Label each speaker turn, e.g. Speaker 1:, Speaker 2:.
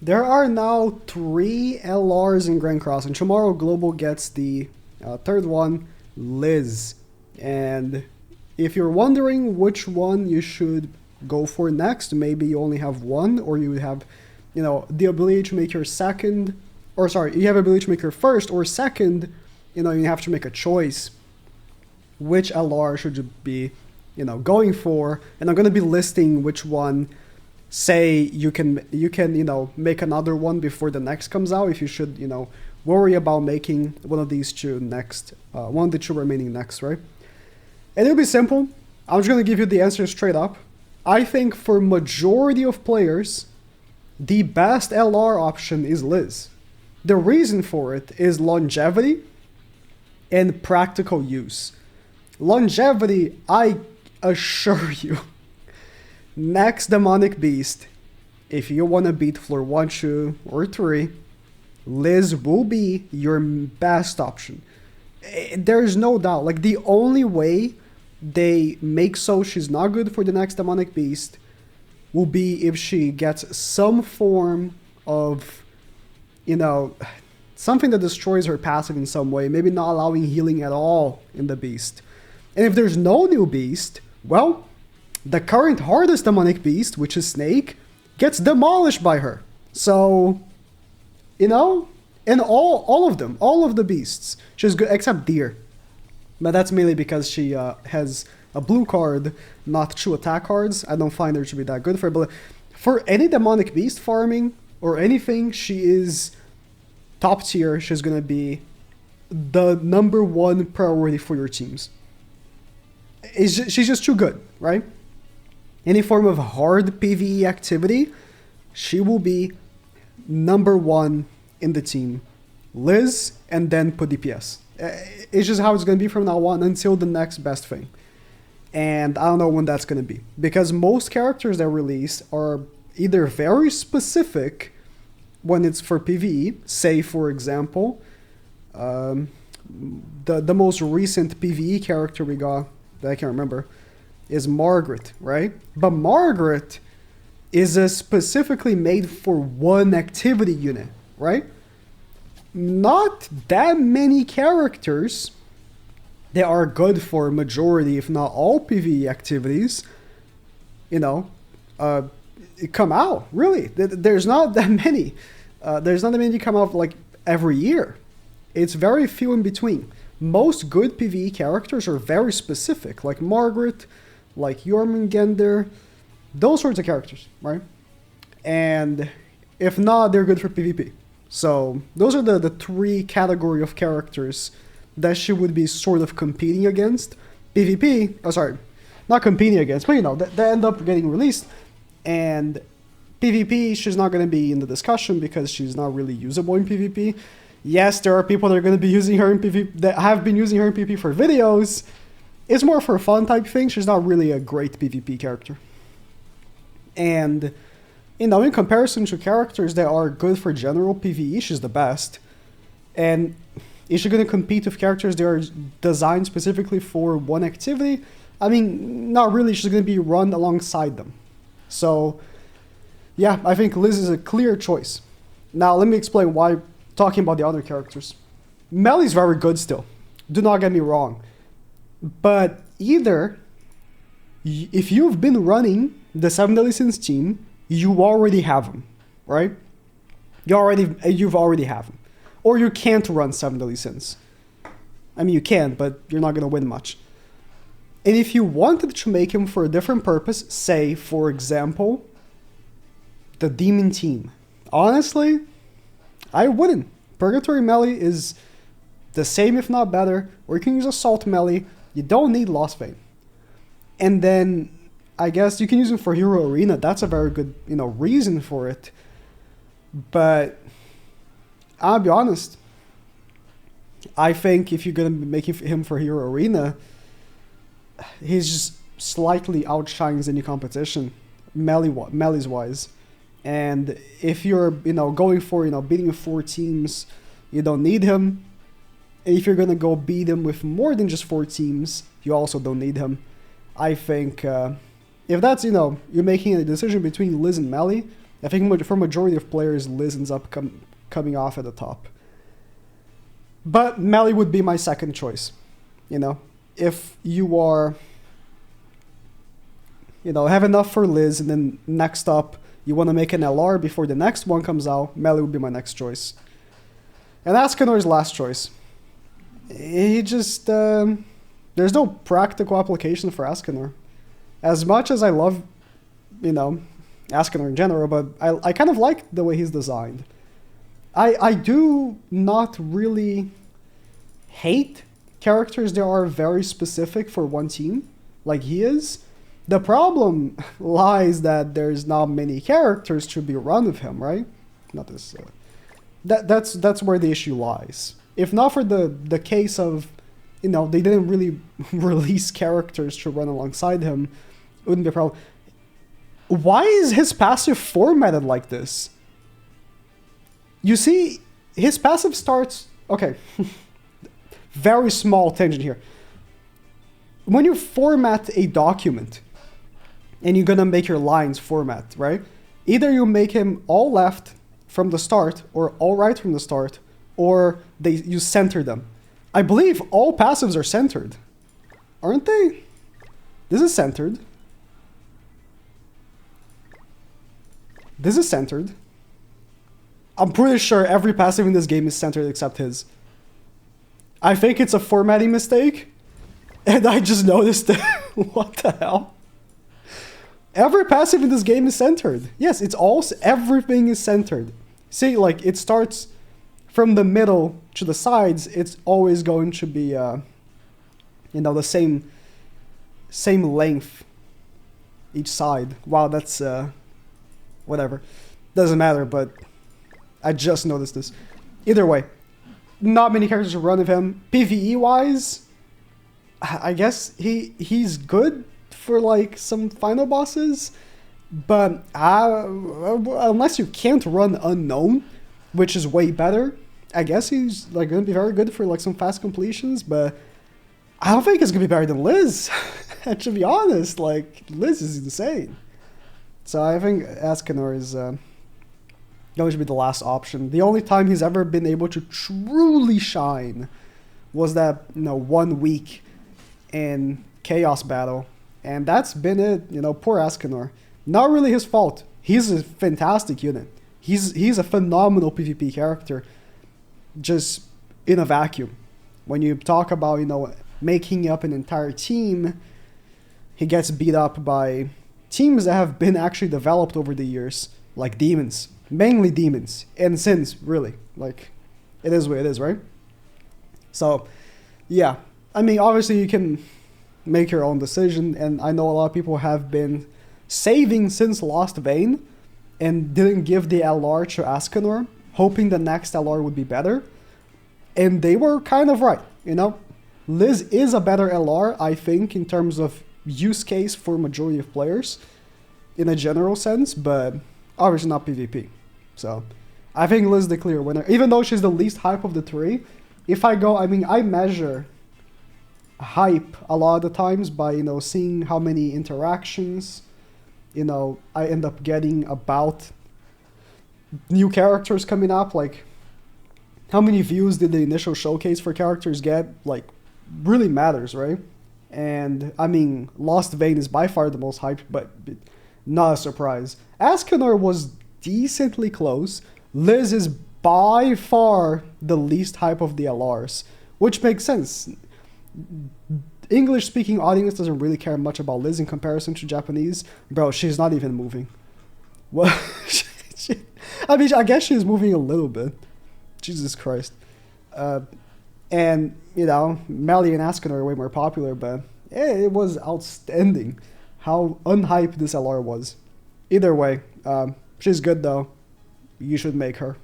Speaker 1: There are now 3 LRs in Grand Cross, and tomorrow Global gets the third one, Liz. And if you're wondering which one you should go for next, maybe you only have one, or you have, the ability to make your second, or sorry, you have ability to make your first or second, you have to make a choice. Which LR should you be, going for? And I'm going to be listing which one. Say you can make another one before the next comes out if you should worry about making one of these two next, one of the two remaining next, right? And it'll be simple. I'm just gonna give you the answer straight up. I think for majority of players, the best LR option is Liz. The reason for it is longevity and practical use. Longevity, I assure you. Next Demonic Beast, if you want to beat floor 1, 2, or 3, Liz will be your best option. There's no doubt. Like, the only way they make so she's not good for the next Demonic Beast will be if she gets some form of, something that destroys her passive in some way, maybe not allowing healing at all in the Beast. And if there's no new Beast, well, the current hardest Demonic Beast, which is Snake, gets demolished by her. So, and all of them, all of the beasts, she's good, except Deer. But that's mainly because she has a blue card, not 2 attack cards. I don't find her to be that good for it. But for any Demonic Beast farming or anything, she is top tier. She's going to be the #1 priority for your teams. She's just too good, right? Any form of hard PvE activity, she will be #1 in the team. Liz, and then put DPS. It's just how it's going to be from now on until the next best thing. And I don't know when that's going to be. Because most characters that release are either very specific when it's for PvE. Say, for example, the most recent PvE character we got, that I can't remember, is Margaret, right? But Margaret is specifically made for one activity unit, right? Not that many characters that are good for majority, if not all PvE activities, come out, really. There's not that many. There's not that many come out like every year. It's very few in between. Most good PvE characters are very specific, like Margaret, like Jormungandr, those sorts of characters, right? And if not, they're good for PvP. So those are the 3 category of characters that she would be sort of competing against. PvP, not competing against, but they end up getting released. And PvP, she's not going to be in the discussion because she's not really usable in PvP. Yes, there are people that are going to be using her in PvP, that have been using her in PvP for videos. It's more for a fun type thing. She's not really a great PvP character. And, in comparison to characters that are good for general PvE, she's the best. And is she going to compete with characters that are designed specifically for one activity? I mean, not really. She's going to be run alongside them. So, yeah, I think Liz is a clear choice. Now, let me explain why, talking about the other characters. Melly's very good still. Do not get me wrong. But either, if you've been running the 7 Deadly Sins team, you already have them, right? You've already have them. Or you can't run 7 Deadly Sins. I mean, you can, but you're not going to win much. And if you wanted to make him for a different purpose, say, for example, the Demon team. Honestly, I wouldn't. Purgatory Melee is the same, if not better. Or you can use Assault Melee. You don't need Lost Vein. And then, I guess you can use it for Hero Arena. That's a very good, reason for it. But, I'll be honest. I think if you're going to be making him for Hero Arena, he's just slightly outshines any competition, melee's wise. And if you're, going for, beating 4 teams, you don't need him. And if you're going to go beat him with more than just 4 teams, you also don't need him. I think if that's, you're making a decision between Liz and Melee, I think for majority of players, Liz ends up coming off at the top. But Melly would be my second choice. You know, if you are, you know, have enough for Liz, and then next up you want to make an LR before the next one comes out, Melly would be my next choice. And Escanor's last choice. He just, there's no practical application for Escanor. As much as I love, you know, Escanor in general, but I kind of like the way he's designed. I do not really hate characters that are very specific for one team, like he is. The problem lies that there's not many characters to be run with him, right? Not this. That's where the issue lies. If not for the case of, you know, they didn't really release characters to run alongside him, it wouldn't be a problem. Why is his passive formatted like this? You see, his passive starts... Okay. Very small tangent here. When you format a document, and you're gonna make your lines format, right? Either you make him all left from the start, or all right from the start, or you center them. I believe all passives are centered. Aren't they? This is centered. This is centered. I'm pretty sure every passive in this game is centered except his. I think it's a formatting mistake, and I just noticed it. What the hell? Every passive in this game is centered. Yes, it's all, everything is centered. See, like, it starts from the middle to the sides. It's always going to be, you know, the same length each side. Wow, that's, whatever. Doesn't matter, but I just noticed this. Either way, not many characters to run with him. PvE-wise, I guess he's good for, like, some final bosses, but unless you can't run Unknown, which is way better, I guess he's, like, gonna be very good for, like, some fast completions, but I don't think it's gonna be better than Liz. To be honest, like, Liz is insane. So I think Escanor is going to be the last option. The only time he's ever been able to truly shine was that, you know, 1 week in Chaos Battle. And that's been it, you know, poor Escanor. Not really his fault. He's a fantastic unit. He's a phenomenal PvP character, just in a vacuum. When you talk about, you know, making up an entire team, he gets beat up by teams that have been actually developed over the years, like demons. Mainly demons. And sins, really. Like, it is what it is, right? So, yeah. I mean, obviously you can make your own decision, and I know a lot of people have been saving since Lost Vein and didn't give the LR to Escanor, hoping the next LR would be better. And they were kind of right, you know? Liz is a better LR, I think, in terms of use case for majority of players, in a general sense, but obviously not PvP. So, I think Liz is the clear winner. Even though she's the least hype of the three, if I go, I mean, I measure hype a lot of the times by, you know, seeing how many interactions, you know, I end up getting about new characters coming up, like how many views did the initial showcase for characters get, like, really matters, right? And I mean, Lost Vein is by far the most hyped, but not a surprise. Escanor was decently close. Liz is by far the least hype of the LRs, which makes sense. English-speaking audience doesn't really care much about Liz in comparison to Japanese. Bro, she's not even moving. Well, I mean, I guess she's moving a little bit. Jesus Christ. And, you know, Melly and Escanor are way more popular, but it was outstanding how unhyped this LR was. Either way, she's good though. You should make her.